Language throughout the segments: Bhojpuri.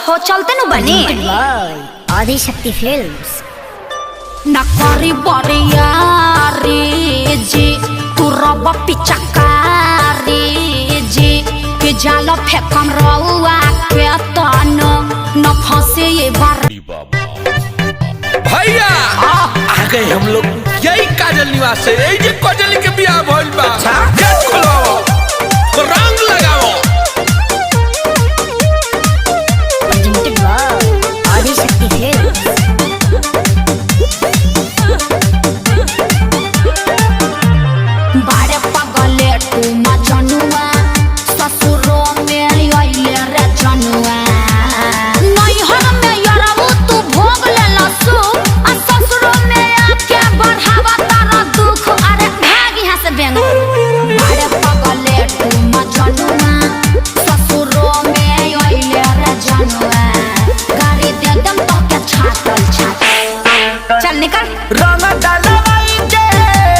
हो चलते नु बनी आदिशक्ति फिल्म्स नकरी बरियारी जी तू रब पिचकारी जी के जाल फेकम रउआ के तन न फंसे ये बार भैया आ गए हम लोग यही काजल निवास से यही जे काजल के बियाह भइल बा। गेट खोलो रंग लगाओ आदिशक्ति फिल्म्स बारे पगले तू मजनुआ ससुरो में आइले रे जनुआ नैहर में यरबू तू भोग ले लसु आ ससुरो में आके बढ़ावा तारा दुख अरे भाग यहाँ से बेंग बारे पगले तू मजनुआ ससुरो में आइले रे जनुआ गाड़ी दे दम तो के छातल चल निकल रंग डालवाई के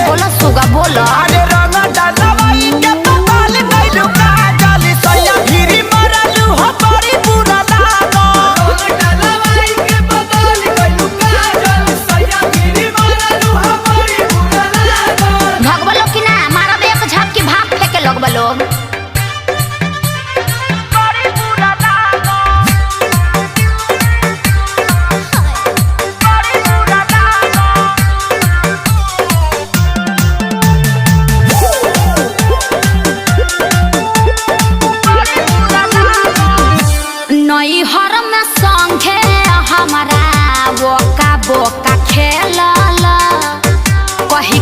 बोला सुगा बोला अरे रंग डालवाई के पपाल गइलु काजल सैया गिरी मरलु हो बड़ी बुरा लागो रंग डालवाई के पपाल गइलु काजल सैया गिरी मरलु हो बड़ी बुरा लागो भगवा लोग की ना मारा एक झाप की भाप फेंके लोग बलोग बड़ी बुरा लागो बड़ी बुरा लागो नैहर में संगे हमारा बोका बोका खेलल कही